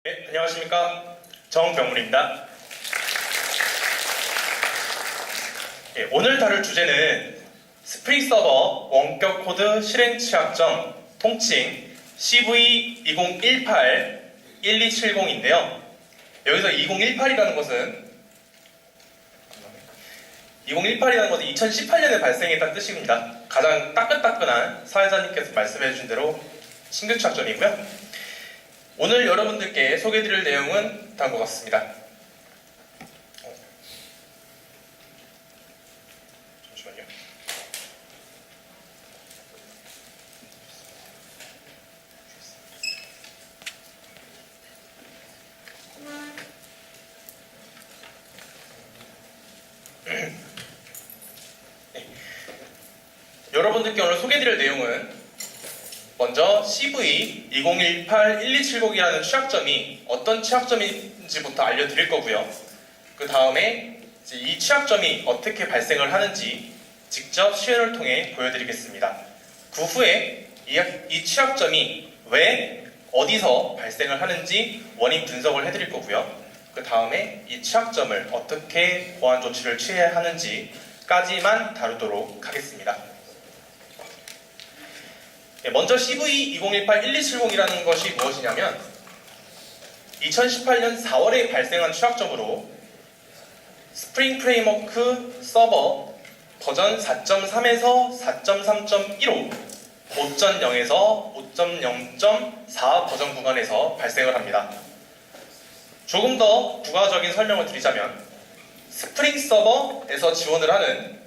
네, 안녕하십니까. 정병물입니다. 네, 오늘 다룰 주제는 스프링 서버 원격 코드 실행 취약점 통칭 CV2018-1270인데요. 여기서 2018이라는 것은 2018년에 발생했다는 뜻입니다. 가장 따끈따끈한 사회자님께서 말씀해 주신 대로 신규 취약점이고요. 오늘 여러분들께 소개해드릴 내용은 다음과 같습니다. 잠시만요. 네. 여러분들께 오늘 소개해드릴 내용은 먼저 CV2018-1270이라는 취약점이 어떤 취약점인지부터 알려드릴 거고요. 그 다음에 이 취약점이 어떻게 발생을 하는지 직접 시연을 통해 보여드리겠습니다. 그 후에 이 취약점이 왜 어디서 발생을 하는지 원인 분석을 해드릴 거고요. 그 다음에 이 취약점을 어떻게 보완 조치를 취해야 하는지까지만 다루도록 하겠습니다. 먼저 CV2018-1270이라는 것이 무엇이냐면 2018년 4월에 발생한 취약점으로 스프링 프레임워크 서버 버전 4.3에서 4.3.15 5.0에서 5.0.4 버전 구간에서 발생을 합니다. 조금 더 부가적인 설명을 드리자면 스프링 서버에서 지원을 하는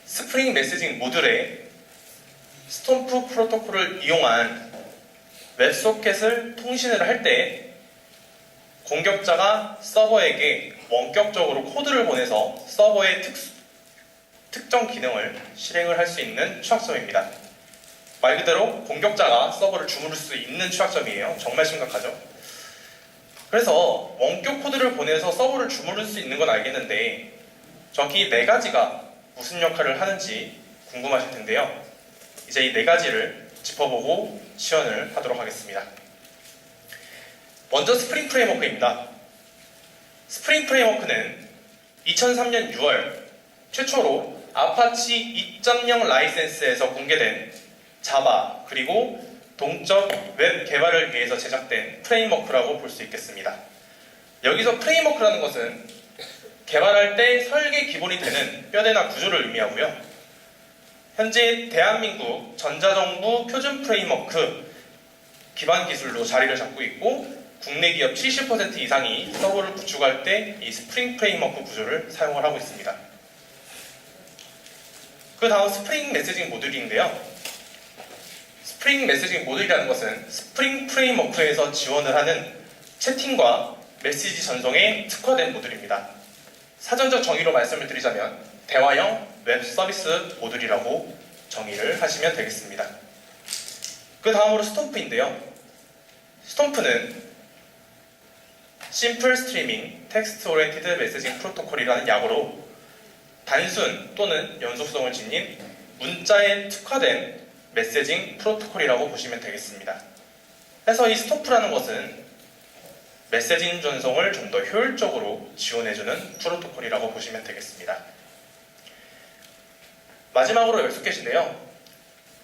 스프링 메시징 모듈에 스톰프 프로토콜을 이용한 웹소켓을 통신을 할 때 공격자가 서버에게 원격적으로 코드를 보내서 서버의 특정 기능을 실행을 할 수 있는 취약점입니다. 말 그대로 공격자가 서버를 주무를 수 있는 취약점이에요. 정말 심각하죠. 그래서 원격 코드를 보내서 서버를 주무를 수 있는 건 알겠는데 정확히 이 네 가지가 무슨 역할을 하는지 궁금하실 텐데요. 이제 이 네 가지를 짚어보고 시연을 하도록 하겠습니다. 먼저 스프링 프레임워크입니다. 스프링 프레임워크는 2003년 6월 최초로 아파치 2.0 라이센스에서 공개된 자바 그리고 동적 웹 개발을 위해서 제작된 프레임워크라고 볼 수 있겠습니다. 여기서 프레임워크라는 것은 개발할 때 설계 기본이 되는 뼈대나 구조를 의미하고요. 현재 대한민국 전자정부 표준 프레임워크 기반 기술로 자리를 잡고 있고 국내 기업 70% 이상이 서버를 구축할 때 이 스프링 프레임워크 구조를 사용을 하고 있습니다. 그 다음 스프링 메시징 모듈인데요. 스프링 메시징 모듈이라는 것은 스프링 프레임워크에서 지원을 하는 채팅과 메시지 전송에 특화된 모듈입니다. 사전적 정의로 말씀을 드리자면 대화형 웹 서비스 모듈이라고 정의를 하시면 되겠습니다. 그 다음으로 스톰프인데요. 스톰프는 Simple Streaming Text Oriented Messaging Protocol이라는 약어로 단순 또는 연속성을 지닌 문자에 특화된 메시징 프로토콜이라고 보시면 되겠습니다. 그래서 이 스톰프라는 것은 메시징 전송을 좀 더 효율적으로 지원해주는 프로토콜이라고 보시면 되겠습니다. 마지막으로 웹소켓인데요.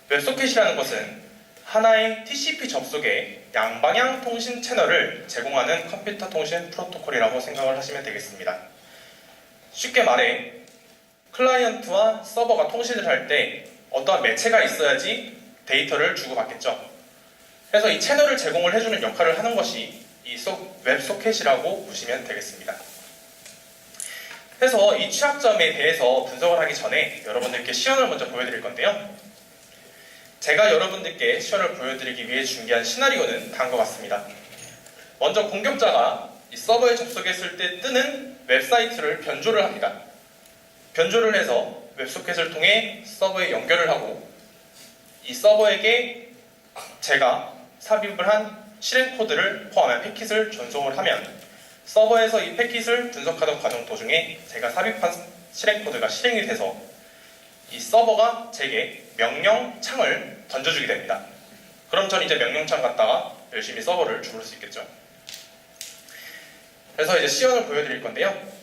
웹소켓이라는 것은 하나의 TCP 접속의 양방향 통신 채널을 제공하는 컴퓨터 통신 프로토콜이라고 생각을 하시면 되겠습니다. 쉽게 말해 클라이언트와 서버가 통신을 할 때 어떠한 매체가 있어야지 데이터를 주고받겠죠. 그래서 이 채널을 제공을 해주는 역할을 하는 것이 이 웹소켓이라고 보시면 되겠습니다. 그래서 이 취약점에 대해서 분석을 하기 전에 여러분들께 시연을 먼저 보여드릴 건데요. 제가 여러분들께 시연을 보여드리기 위해 준비한 시나리오는 다음과 같습니다. 먼저 공격자가 이 서버에 접속했을 때 뜨는 웹사이트를 변조를 합니다. 변조를 해서 웹소켓을 통해 서버에 연결을 하고 이 서버에게 제가 삽입을 한 실행 코드를 포함한 패킷을 전송을 하면 서버에서 이 패킷을 분석하던 과정 도중에 제가 삽입한 실행 코드가 실행이 돼서 이 서버가 제게 명령창을 던져주게 됩니다. 그럼 저는 이제 명령창 갖다가 열심히 서버를 주무를 수 있겠죠. 그래서 이제 시연을 보여드릴 건데요.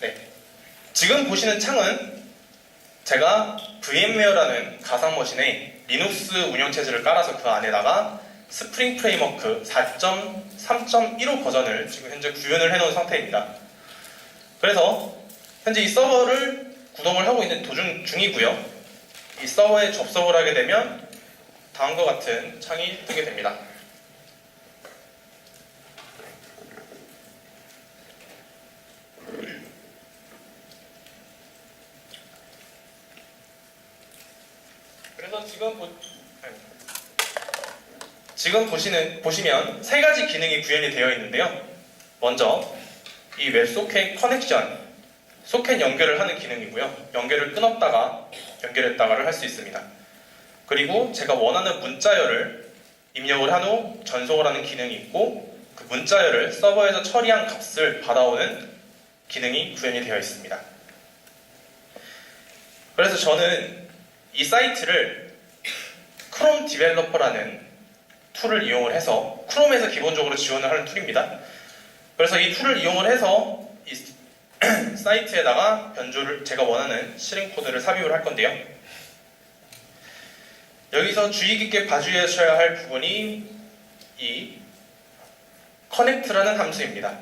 네. 지금 보시는 창은 제가 VMware라는 가상머신에 리눅스 운영체제를 깔아서 그 안에다가 스프링 프레임워크 4.3.15 버전을 지금 현재 구현을 해놓은 상태입니다. 그래서 현재 이 서버를 구동을 하고 있는 도중 중이고요. 이 서버에 접속을 하게 되면 다음과 같은 창이 뜨게 됩니다. 그래서 지금 보시면 세 가지 기능이 구현이 되어 있는데요. 먼저 이 웹소켓 커넥션, 소켓 연결을 하는 기능이고요. 연결을 끊었다가 연결했다가를 할 수 있습니다. 그리고 제가 원하는 문자열을 입력을 한 후 전송을 하는 기능이 있고, 그 문자열을 서버에서 처리한 값을 받아오는 기능이 구현이 되어 있습니다. 그래서 저는 이 사이트를 크롬 디벨로퍼라는 툴을 이용을 해서, 크롬에서 기본적으로 지원을 하는 툴입니다. 그래서 이 툴을 이용을 해서 이 사이트에다가 제가 원하는 실행 코드를 삽입을 할 건데요. 여기서 주의 깊게 봐주셔야 할 부분이 이 connect라는 함수입니다.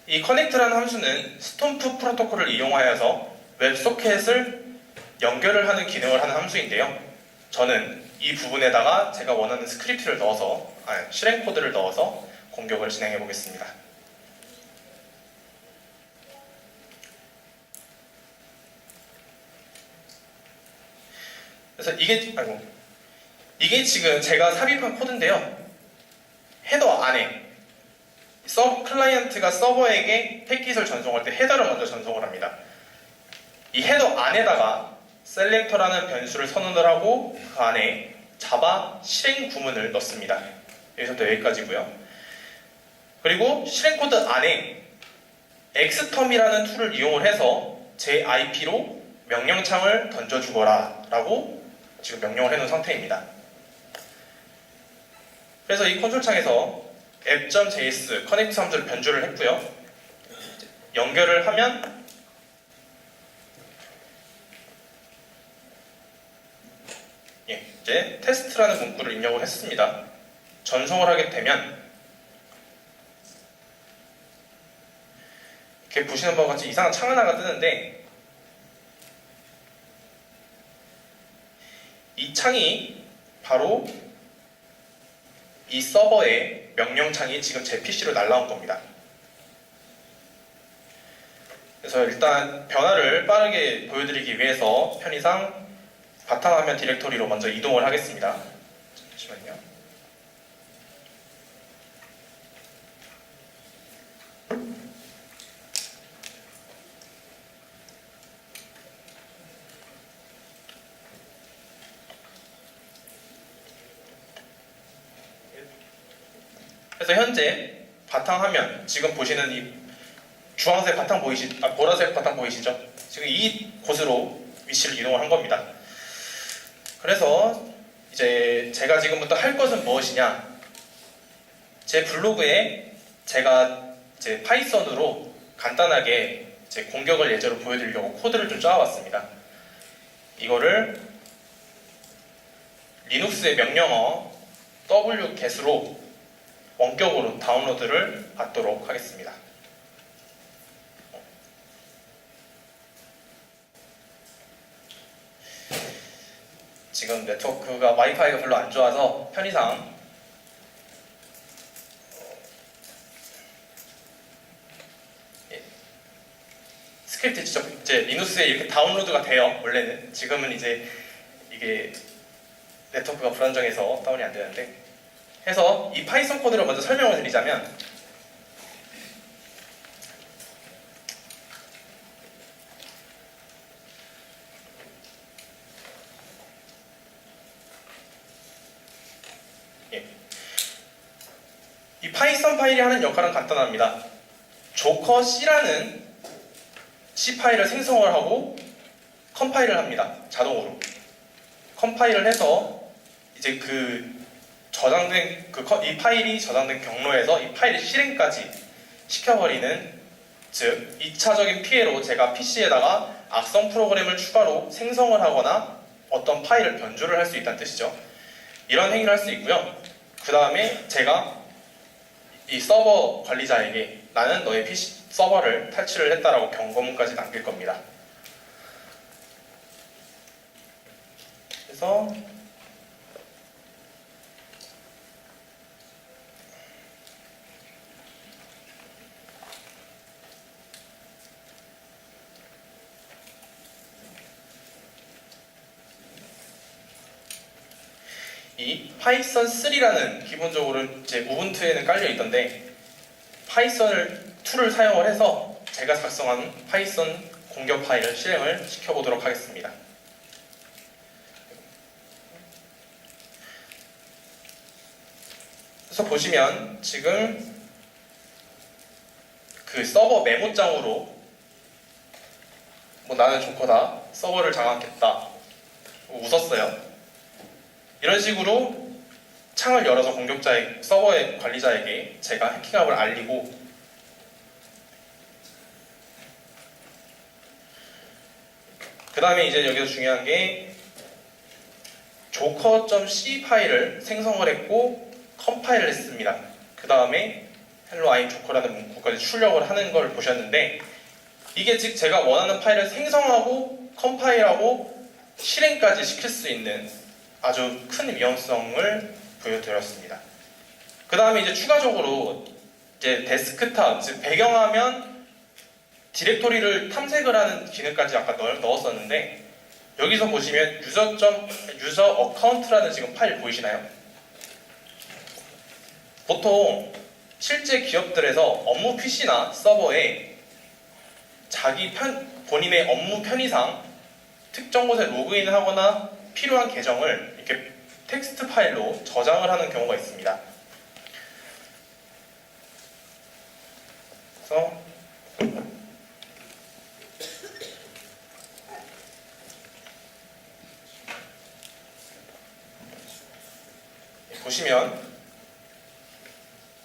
이 connect라는 함수는 스톰프 프로토콜을 이용하여서 웹소켓을 연결을 하는 기능을 하는 함수인데요. 저는 이 부분에다가 제가 원하는 스크립트를 넣어서, 실행 코드를 넣어서 공격을 진행해 보겠습니다. 그래서 이게 지금 제가 삽입한 코드인데요. 헤더 안에 클라이언트가 서버에게 패킷을 전송할 때 헤더를 먼저 전송을 합니다. 이 헤더 안에다가 셀렉터라는 변수를 선언을 하고 그 안에 자바 실행 구문을 넣습니다. 여기서부터 여기까지고요. 그리고 실행 코드 안에 xterm이라는 툴을 이용을 해서 제 IP로 명령창을 던져주거라 라고 지금 명령을 해놓은 상태입니다. 그래서 이 콘솔창에서 app.js 커넥트 함수를 변주를 했고요. 연결을 하면 이제 테스트라는 문구를 입력을 했습니다. 전송을 하게 되면 이렇게 보시는 바와 같이 이상한 창 하나가 뜨는데, 이 창이 바로 이 서버의 명령창이 지금 제 PC로 날라온 겁니다. 그래서 일단 변화를 빠르게 보여드리기 위해서 편의상 바탕화면 디렉토리로 먼저 이동을 하겠습니다. 잠시만요. 그래서 현재 바탕화면, 지금 보시는 이 주황색 바탕 보라색 바탕 보이시죠? 지금 이 곳으로 위치를 이동을 한 겁니다. 그래서 이제 제가 지금부터 할 것은 무엇이냐? 제 블로그에 제가 이제 파이썬으로 간단하게 제 공격을 예제로 보여드리려고 코드를 좀 짜왔습니다. 이거를 리눅스의 명령어 wget으로 원격으로 다운로드를 받도록 하겠습니다. 지금 네트워크가 와이파이가 별로 안 좋아서 편의상 스크립트 직접 이제 리눅스에 이렇게 다운로드가 돼요. 원래는 지금은 이제 이게 네트워크가 불안정해서 다운이 안 되는데, 해서 이 파이썬 코드를 먼저 설명을 드리자면, 이 파이썬 파일이 하는 역할은 간단합니다. 조커 C라는 C 파일을 생성을 하고 컴파일을 합니다. 자동으로. 컴파일을 해서 이제 이 파일이 저장된 경로에서 이 파일의 실행까지 시켜버리는, 즉 2차적인 피해로 제가 PC에다가 악성 프로그램을 추가로 생성을 하거나 어떤 파일을 변조를 할 수 있다는 뜻이죠. 이런 행위를 할 수 있고요. 그 다음에 제가 이 서버 관리자에게 나는 너의 PC 서버를 탈취를 했다라고 경고문까지 남길 겁니다. 그래서 이 파이썬 3라는 기본적으로 이제 우분투에는 깔려 있던데, 파이썬 2를 사용을 해서 제가 작성한 파이썬 공격 파일을 실행을 시켜보도록 하겠습니다. 그래서 보시면 지금 그 서버 메모장으로 나는 조커다, 서버를 장악했다, 웃었어요. 이런 식으로 창을 열어서 서버의 관리자에게 제가 해킹함을 알리고, 그 다음에 이제 여기서 중요한 게 조커.c 파일을 생성을 했고 컴파일을 했습니다. 그 다음에 hello I'm 조커라는 문구까지 출력을 하는 걸 보셨는데, 이게 즉 제가 원하는 파일을 생성하고 컴파일하고 실행까지 시킬 수 있는 아주 큰 위험성을 보여드렸습니다. 그 다음에 이제 추가적으로 이제 데스크탑, 즉 배경화면 디렉토리를 탐색을 하는 기능까지 아까 넣었었는데, 여기서 보시면 유저 어카운트라는 지금 파일 보이시나요? 보통 실제 기업들에서 업무 PC나 서버에 본인의 업무 편의상 특정 곳에 로그인을 하거나 필요한 계정을 이렇게 텍스트 파일로 저장을 하는 경우가 있습니다. 그래서 보시면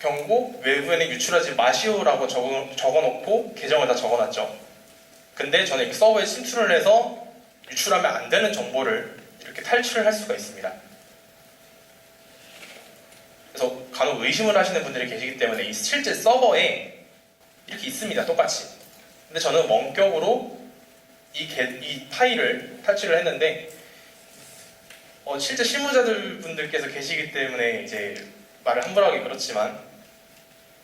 경고, 외부에는 유출하지 마시오라고 적어놓고 계정을 다 적어놨죠. 근데 저는 이 서버에 침투를 해서 유출하면 안 되는 정보를 이렇게 탈취를 할 수가 있습니다. 그래서 간혹 의심을 하시는 분들이 계시기 때문에 이 실제 서버에 이렇게 있습니다. 똑같이. 근데 저는 원격으로 이 파일을 탈취를 했는데, 실제 실무자들 분들께서 계시기 때문에 이제 말을 함부로 하기 그렇지만,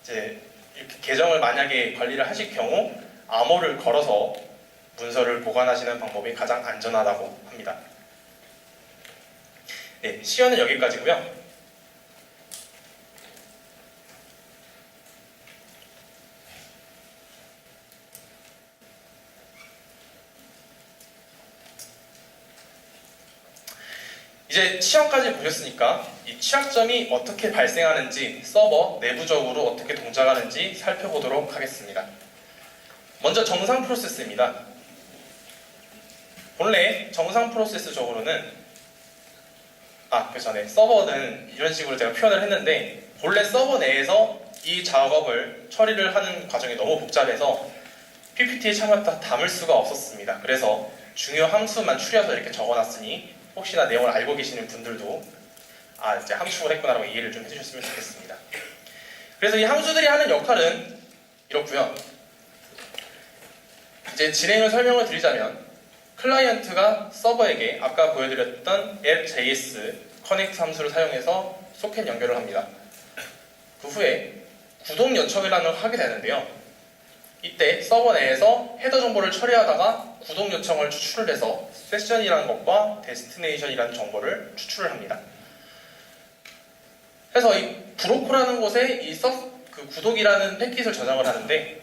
이제 이렇게 계정을 만약에 관리를 하실 경우 암호를 걸어서 문서를 보관하시는 방법이 가장 안전하다고 합니다. 네, 시연은 여기까지고요. 이제 취약까지 보셨으니까 이 취약점이 어떻게 발생하는지, 서버 내부적으로 어떻게 동작하는지 살펴보도록 하겠습니다. 먼저 정상 프로세스입니다. 본래 정상 프로세스적으로는, 그 전에 서버는 이런 식으로 제가 표현을 했는데, 본래 서버 내에서 이 작업을 처리를 하는 과정이 너무 복잡해서 PPT에 차마 다 담을 수가 없었습니다. 그래서 중요 함수만 추려서 이렇게 적어놨으니 혹시나 내용을 알고 계시는 분들도 이제 함축을 했구나라고 이해를 좀 해주셨으면 좋겠습니다. 그래서 이 함수들이 하는 역할은 이렇고요. 이제 진행을 설명을 드리자면, 클라이언트가 서버에게 아까 보여드렸던 app.js 커넥트 함수를 사용해서 소켓 연결을 합니다. 그 후에 구독 요청이라는 걸 하게 되는데요. 이때 서버 내에서 헤더 정보를 처리하다가 구독 요청을 추출을 해서 세션이라는 것과 데스티네이션이라는 정보를 추출을 합니다. 그래서 이 브로커라는 곳에 그 구독이라는 패킷을 저장을 하는데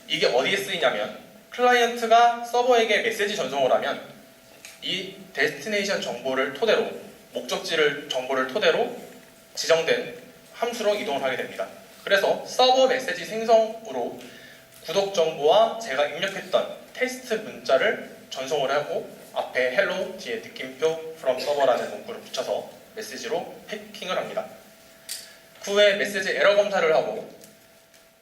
이게 어디에 쓰이냐면 클라이언트가 서버에게 메시지 전송을 하면 이 데스티네이션 정보를 토대로 목적지를 정보를 토대로 지정된 함수로 이동을 하게 됩니다. 그래서 서버 메시지 생성으로 구독 정보와 제가 입력했던 테스트 문자를 전송을 하고 앞에 hello 뒤에 느낌표 from server라는 문구를 붙여서 메시지로 패킹을 합니다. 그 후에 메시지 에러 검사를 하고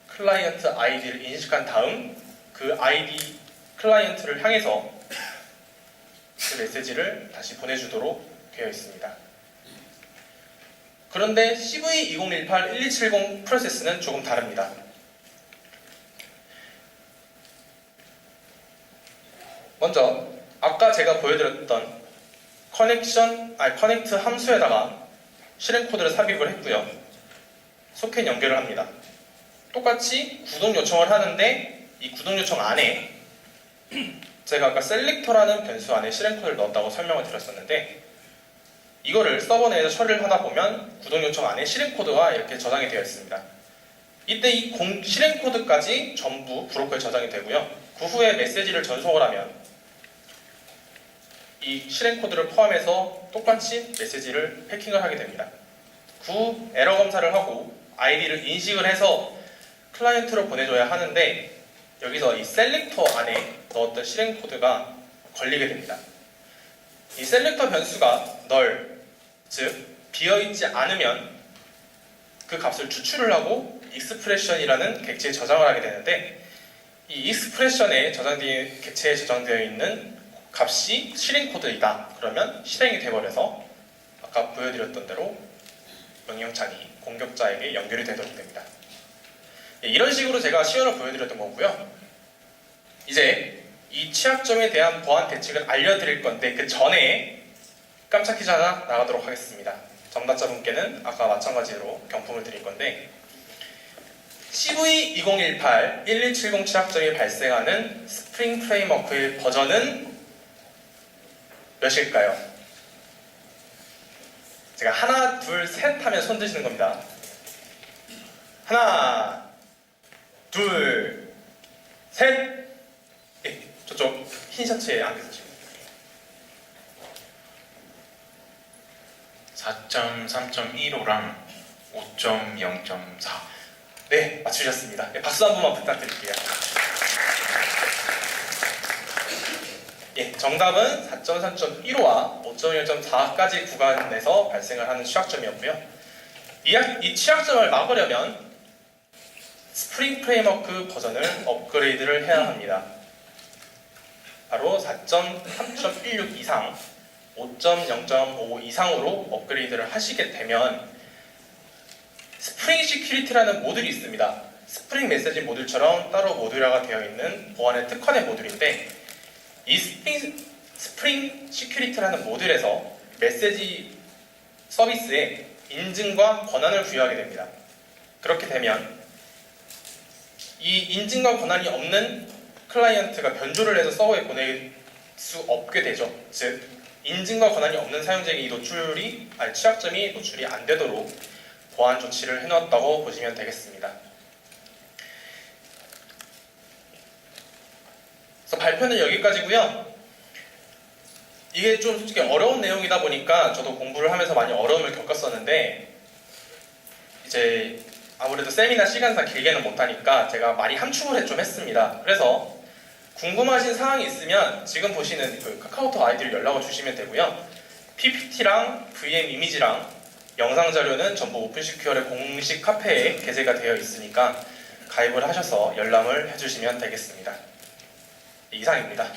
클라이언트 아이디를 인식한 다음 그 아이디 클라이언트를 향해서 그 메시지를 다시 보내주도록 되어 있습니다. 그런데 CV2018-1270 프로세스는 조금 다릅니다. 먼저 아까 제가 보여드렸던 커넥트 함수에다가 실행 코드를 삽입을 했고요. 소켓 연결을 합니다. 똑같이 구독 요청을 하는데 이 구독 요청 안에 제가 아까 셀렉터라는 변수 안에 실행 코드를 넣었다고 설명을 드렸었는데 이거를 서버 내에서 처리를 하다 보면 구독 요청 안에 실행 코드가 이렇게 저장이 되어 있습니다. 이때 이 실행 코드까지 전부 브로커에 저장이 되고요. 그 후에 메시지를 전송을 하면 이 실행 코드를 포함해서 똑같이 메시지를 패킹을 하게 됩니다. 그 후 에러 검사를 하고 아이디를 인식을 해서 클라이언트로 보내줘야 하는데 여기서 이 셀렉터 안에 넣었던 실행 코드가 걸리게 됩니다. 이 셀렉터 변수가 null, 즉 비어있지 않으면 그 값을 추출을 하고 expression이라는 객체에 저장을 하게 되는데 이 expression에 객체에 저장되어 있는 값이 실행 코드이다. 그러면 실행이 돼버려서 아까 보여드렸던 대로 명령창이 공격자에게 연결이 되도록 됩니다. 이런 식으로 제가 시연을 보여드렸던 거고요. 이제 이 취약점에 대한 보안 대책을 알려드릴 건데 그 전에 깜짝 퀴즈 하나 나가도록 하겠습니다. 정답자분께는 아까 마찬가지로 경품을 드릴 건데 CV2018-1270 취약점이 발생하는 스프링 프레임워크의 버전은 몇일까요? 제가 하나, 둘, 셋 하면 손 드시는 겁니다. 하나, 둘, 셋. 예, 저쪽 흰 셔츠에 앉으시고 4.3.15랑 5.0.4. 네, 맞추셨습니다. 네, 박수 한 번만 부탁드릴게요. 예, 정답은 4.3.15와 5.1.4까지 구간에서 발생을 하는 취약점이었고요. 이 취약점을 막으려면 스프링 프레임워크 버전을 업그레이드를 해야 합니다. 바로 4.3.16 이상, 5.0.5 이상으로 업그레이드를 하시게 되면 스프링 시큐리티라는 모듈이 있습니다. 스프링 메시지 모듈처럼 따로 모듈화가 되어 있는 보안의 특화된 모듈인데 이 스프링 시큐리티라는 모듈에서 메시지 서비스에 인증과 권한을 부여하게 됩니다. 그렇게 되면 이 인증과 권한이 없는 클라이언트가 변조를 해서 서버에 보낼 수 없게 되죠. 즉 인증과 권한이 없는 사용자에게 이 취약점이 노출이 안 되도록 보안 조치를 해놓았다고 보시면 되겠습니다. 그래서 발표는 여기까지고요. 이게 좀 솔직히 어려운 내용이다 보니까 저도 공부를 하면서 많이 어려움을 겪었었는데 이제 아무래도 세미나 시간상 길게는 못하니까 제가 많이 함축을 좀 했습니다. 그래서 궁금하신 사항이 있으면 지금 보시는 그 카카오톡 아이디를 연락을 주시면 되고요. PPT랑 VM 이미지랑 영상 자료는 전부 오픈시큐어의 공식 카페에 게재가 되어 있으니까 가입을 하셔서 열람을 해주시면 되겠습니다. 이상입니다.